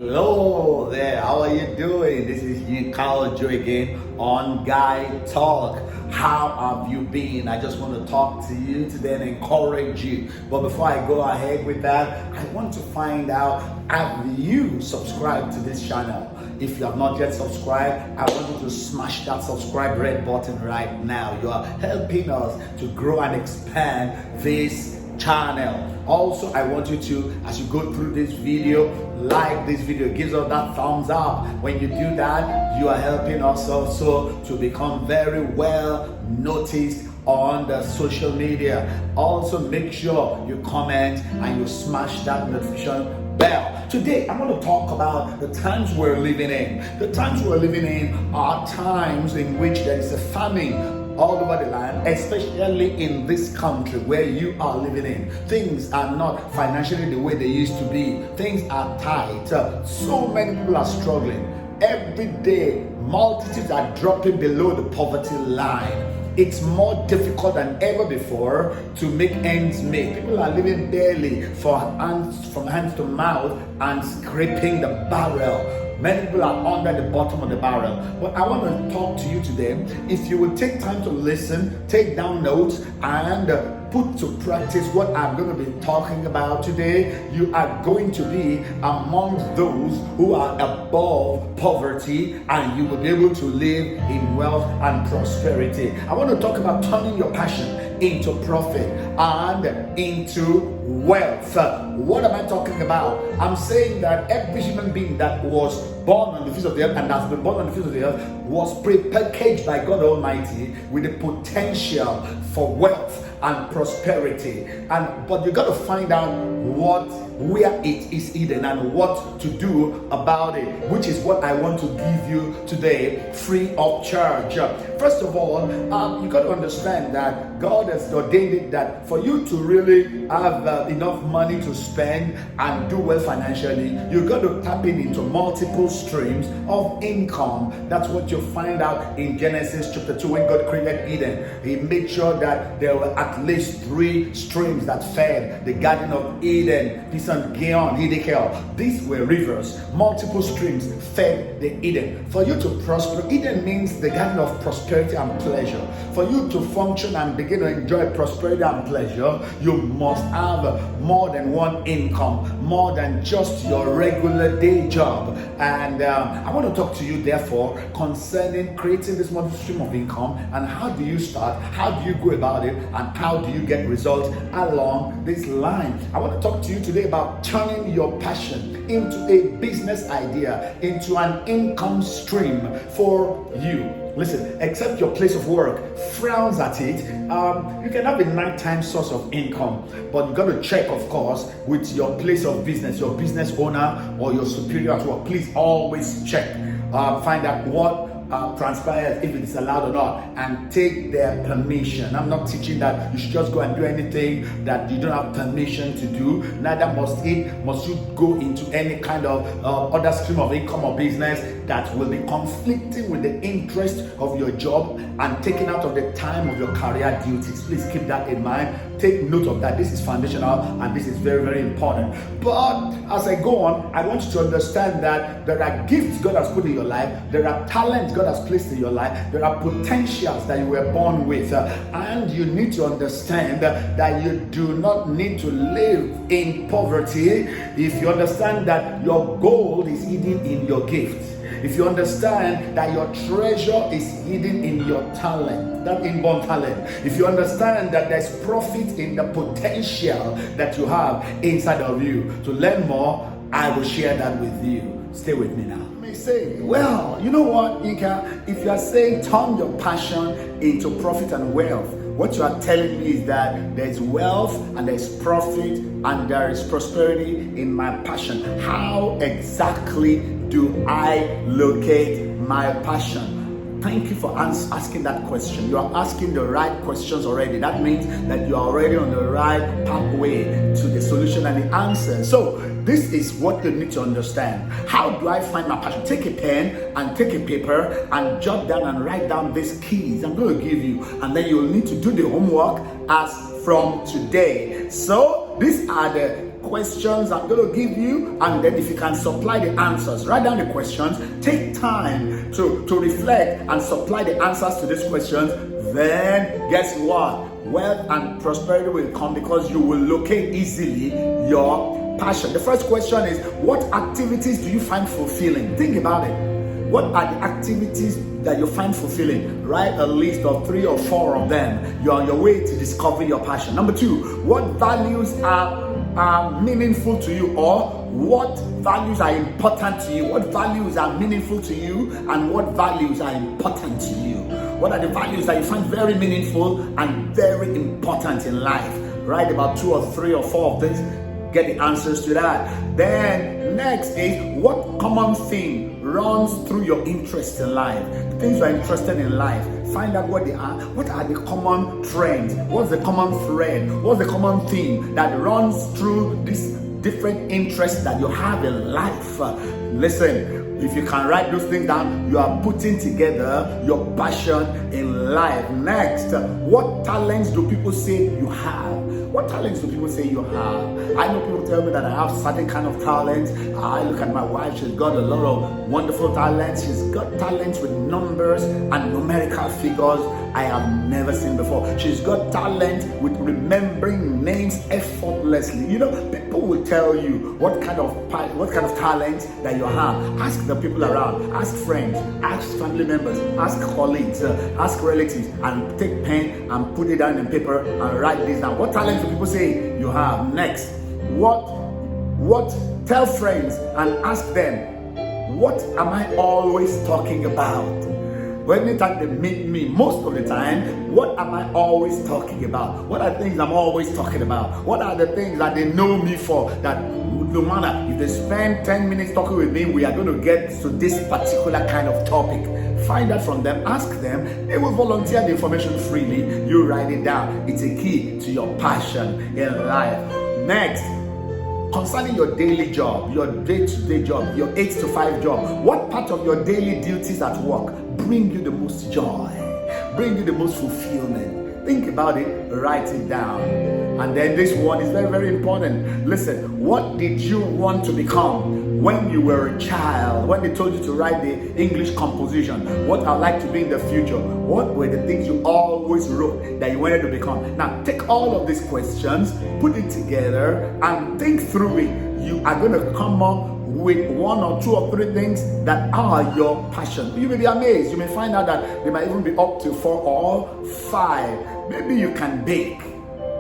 Hello there, how are you doing? This is Carl Joe again on Guy Talk. How have you been? I just want to talk to you today and encourage you. But before I go ahead with that, I want to find out, have you subscribed to this channel? If you have not yet subscribed, I want you to smash that subscribe red button right now. You are helping us to grow and expand this channel. Also, I want you to, as you go through this video, like this video, gives us that thumbs up. When you do that, you are helping us also to become very well noticed on the social media. Also, make sure you comment and you smash that notification bell. Today, I'm going to talk about the times we're living in. The times we're living in are times in which there is a famine all over the land, especially in this country where you are living in. Things are not financially the way they used to be. Things are tight. So many people are struggling. Every day, multitudes are dropping below the poverty line. It's more difficult than ever before to make ends meet. People are living barely from hands to mouth and scraping the barrel. Many people are under the bottom of the barrel. But I want to talk to you today. If you will take time to listen, take down notes, and put to practice what I'm going to be talking about today, you are going to be amongst those who are above poverty, and you will be able to live in wealth and prosperity. I want to talk about turning your passion into profit and into wealth. What am I talking about? I'm saying that every human being that was born on the face of the earth and that's been born on the face of the earth was pre-packaged by God Almighty with the potential for wealth and prosperity. But you got to find out where it is hidden and what to do about it, which is what I want to give you today free of charge. First of all, you got to understand that God has ordained it that for you to really have enough money to spend and do well financially, you got to tap into multiple streams of income. That's what you find out in Genesis chapter 2 when God created Eden. He made sure that there were at least 3 streams that fed the Garden of Eden. Gion, Hidekel. These were rivers. Multiple streams fed the Eden. For you to prosper, Eden means the garden of prosperity and pleasure. For you to function and begin to enjoy prosperity and pleasure, you must have more than one income, more than just your regular day job. And I want to talk to you, therefore, concerning creating this multiple stream of income and how do you start, how do you go about it, and how do you get results along this line. I want to talk to you today about turning your passion into a business idea, into an income stream for you. Listen, except your place of work frowns at it, you can have a nighttime source of income, but you got to check, of course, with your place of business, your business owner or your superior at work. Please always check, find out what transpires, if it's allowed or not, and take their permission. I'm not teaching that you should just go and do anything that you don't have permission to do. Neither must you go into any kind of other stream of income or business that will be conflicting with the interest of your job and taking out of the time of your career duties. Please keep that in mind. Take note of that. This is foundational and this is very, very important. But as I go on, I want you to understand that there are gifts God has put in your life, there are talents God has placed in your life, there are potentials that you were born with, and you need to understand that you do not need to live in poverty if you understand that your gold is hidden in your gift. If you understand that your treasure is hidden in your talent, that inborn talent. If you understand that there's profit in the potential that you have inside of you. To learn more, I will share that with you. Stay with me now. You may say, well, you know what, Ika? If you are saying turn your passion into profit and wealth, what you are telling me is that there is wealth and there is profit and there is prosperity in my passion. How exactly do I locate my passion? Thank you for asking that question. You are asking the right questions already. That means that you are already on the right pathway to the solution and the answer. So this is what you need to understand. How do I find my passion? Take a pen and take a paper and jot down and write down these keys I'm going to give you. And then you'll need to do the homework as from today. So these are the questions I'm going to give you, and then if you can supply the answers, write down the questions, take time to reflect and supply the answers to these questions, then guess what? Wealth and prosperity will come because you will locate easily your passion. The first question is, what activities do you find fulfilling? Think about it. What are the activities that you find fulfilling? Write a list of 3 or 4 of them. You're on your way to discover your passion. Number 2, what values are meaningful to you, or what values are important to you? What values are meaningful to you, and what values are important to you? What are the values that you find very meaningful and very important in life? Write about 2 or 3 or 4 of these. Get the answers to that. Then next is, what common thing runs through your interest in life? The things you are interested in life. Find out what they are. What are the common trends? What's the common thread? What's the common thing that runs through these different interests that you have in life? Listen, if you can write those things down, you are putting together your passion in life. Next, what talents do people say you have? What talents do people say you have? I know people tell me that I have certain kind of talents. I look at my wife, she's got a lot of wonderful talents. She's got talents with numbers and numerical figures I have never seen before. She's got talent with remembering names effortlessly. You know, people will tell you what kind of talent that you have. Ask the people around, ask friends, ask family members, ask colleagues, ask relatives, and take pen and put it down in paper and write this down. What talent do people say you have? Next, tell friends and ask them, what am I always talking about? When they meet me, most of the time, what am I always talking about? What are the things I'm always talking about? What are the things that they know me for? That no matter if they spend 10 minutes talking with me, we are going to get to this particular kind of topic. Find out from them, ask them. They will volunteer the information freely. You write it down. It's a key to your passion in life. Next, concerning your daily job, your day-to-day job, your 8 to 5 job, what part of your daily duties at work bring you the most joy, bring you the most fulfillment? Think about it, write it down. And then this one is very, very important. Listen, what did you want to become when you were a child? When they told you to write the English composition, what I'd like to be in the future, what were the things you always wrote that you wanted to become? Now, take all of these questions, put it together, and think through it. You are going to come up with 1 or 2 or 3 things that are your passion. You may be amazed. You may find out that they might even be up to 4 or 5. Maybe you can bake.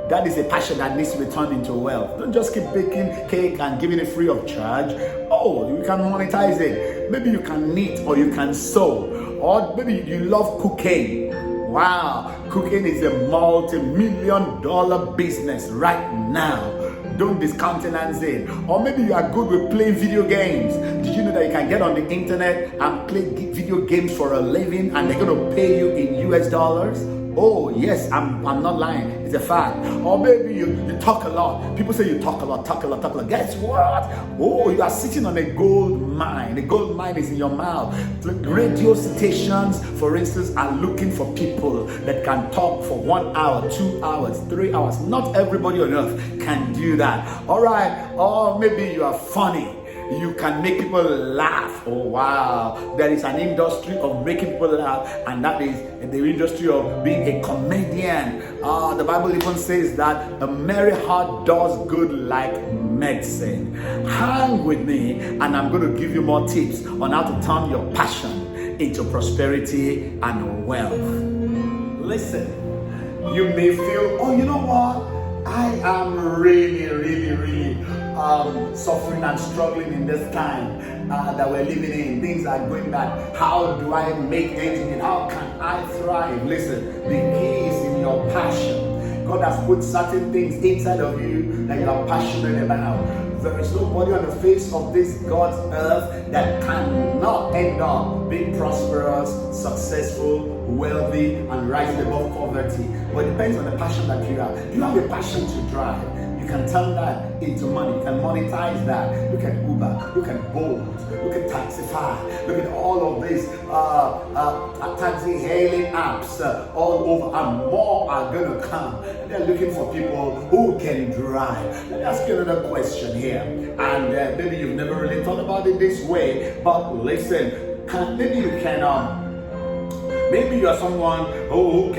That is a passion that needs to be turned into wealth. Don't just keep baking cake and giving it free of charge. Oh, you can monetize it. Maybe you can knit, or you can sew, or maybe you love cooking. Wow, cooking is a multi-million-dollar business right now. Don't discountenance it. Or maybe you are good with playing video games. Did you know that you can get on the internet and play video games for a living, and they're going to pay you in US dollars? Oh yes, I'm not lying. It's a fact. Or maybe you talk a lot. People say you talk a lot. Guess what? Oh, you are sitting on a gold mine. The gold mine is in your mouth. Radio stations, for instance, are looking for people that can talk for 1 hour, 2 hours, 3 hours. Not everybody on earth can do that. All right. Or maybe you are funny. You can make people laugh. Oh wow, there is an industry of making people laugh, and that is the industry of being a comedian. The Bible even says that a merry heart does good like medicine. Hang with me, and I'm going to give you more tips on how to turn your passion into prosperity and wealth. Listen, you may feel, oh, you know what? I am really suffering and struggling in this time that we're living in. Things are going bad. How do I make ends meet? How can I thrive? Listen, the key is in your passion. God has put certain things inside of you that you are passionate about. There is nobody on the face of this God's earth that cannot end up being prosperous, successful, wealthy, and rising above poverty. But it depends on the passion that you have. Do you have a passion to drive? You can turn that into money. You can monetize that. Look at Uber, look at Bolt, look at Taxify, look at all of these taxi hailing apps all over, and more are gonna come. And they're looking for people who can drive. Let me ask you another question here, and maybe you've never really thought about it this way, but listen, maybe you can maybe you are someone who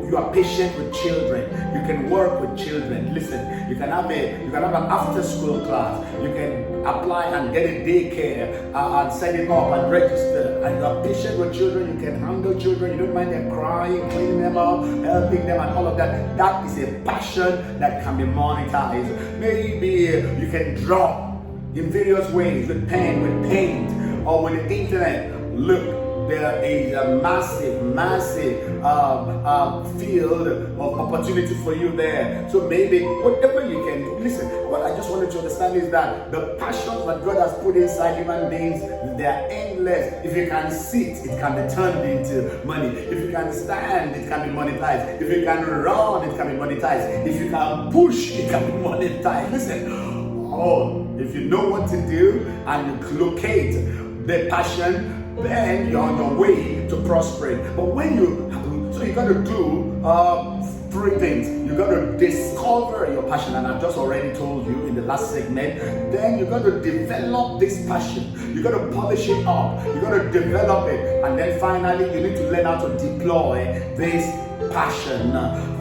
you are patient with children. You can work with children. Listen, you can have an after school class. You can apply and get a daycare and set it up and register. And you are patient with children. You can handle children. You don't mind them crying, cleaning them up, helping them, and all of that. That is a passion that can be monetized. Maybe you can draw in various ways, with pen, with paint, or with the internet. Look, there is a massive field of opportunity for you there. So maybe whatever you can do. Listen, what I just wanted to understand is that the passions that God has put inside human beings, they are endless. If you can sit, it can be turned into money. If you can stand, it can be monetized. If you can run, it can be monetized. If you can push, it can be monetized. Listen, if you know what to do and you locate the passion, then you're on your way to prospering. But you got to do three things. You got to discover your passion, and I've just already told you in the last segment. Then you got to develop this passion. You got to polish it up. You got to develop it, and then finally you need to learn how to deploy this passion.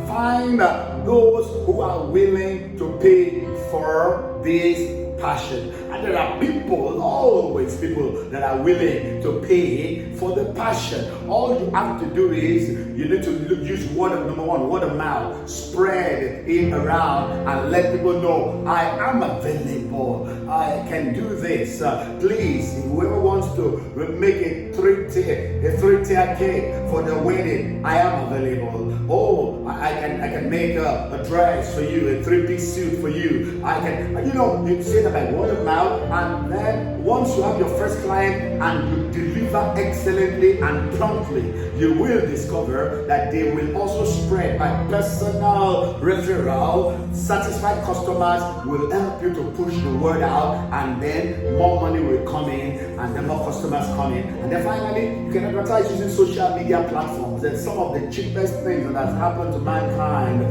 Find those who are willing to pay for this passion. And there are always people that are willing to pay for the passion. All you have to do is you need to use word of mouth, spread it around and let people know, I am available, I can do this. Please, whoever wants to make a three-tier cake for the wedding, I am available. I can make a dress for you, a three-piece suit for you. I can, you say that by word of mouth, and then once you have your first client and you deliver excellently and promptly, you will discover that they will also spread by personal referral. Satisfied customers will help you to push the word out, and then more money will come in, and then more customers come in, and then finally you can advertise using social media platforms. And some of the cheapest things that has happened to mankind.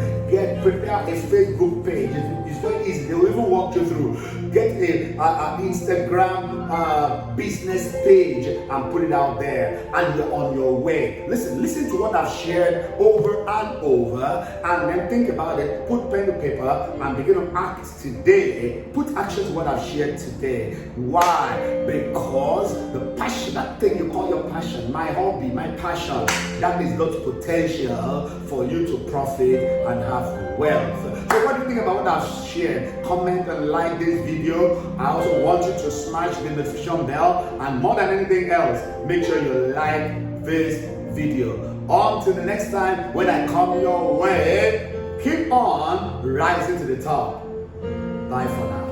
Prepare a Facebook page. It's very easy. They will even walk you through. Get an Instagram business page and put it out there, and you're on your way. Listen to what I've shared over and over, and then think about it. Put pen to paper and begin to act today. Put action to what I've shared today. Why? Because the passion, that thing you call your passion, my hobby, my passion, that is God's potential for you to profit and have wealth. So what do you think about what I've shared? Comment and like this video. I also want you to smash the notification bell, and more than anything else, make sure you like this video. Until the next time when I come your way, keep on rising to the top. Bye for now.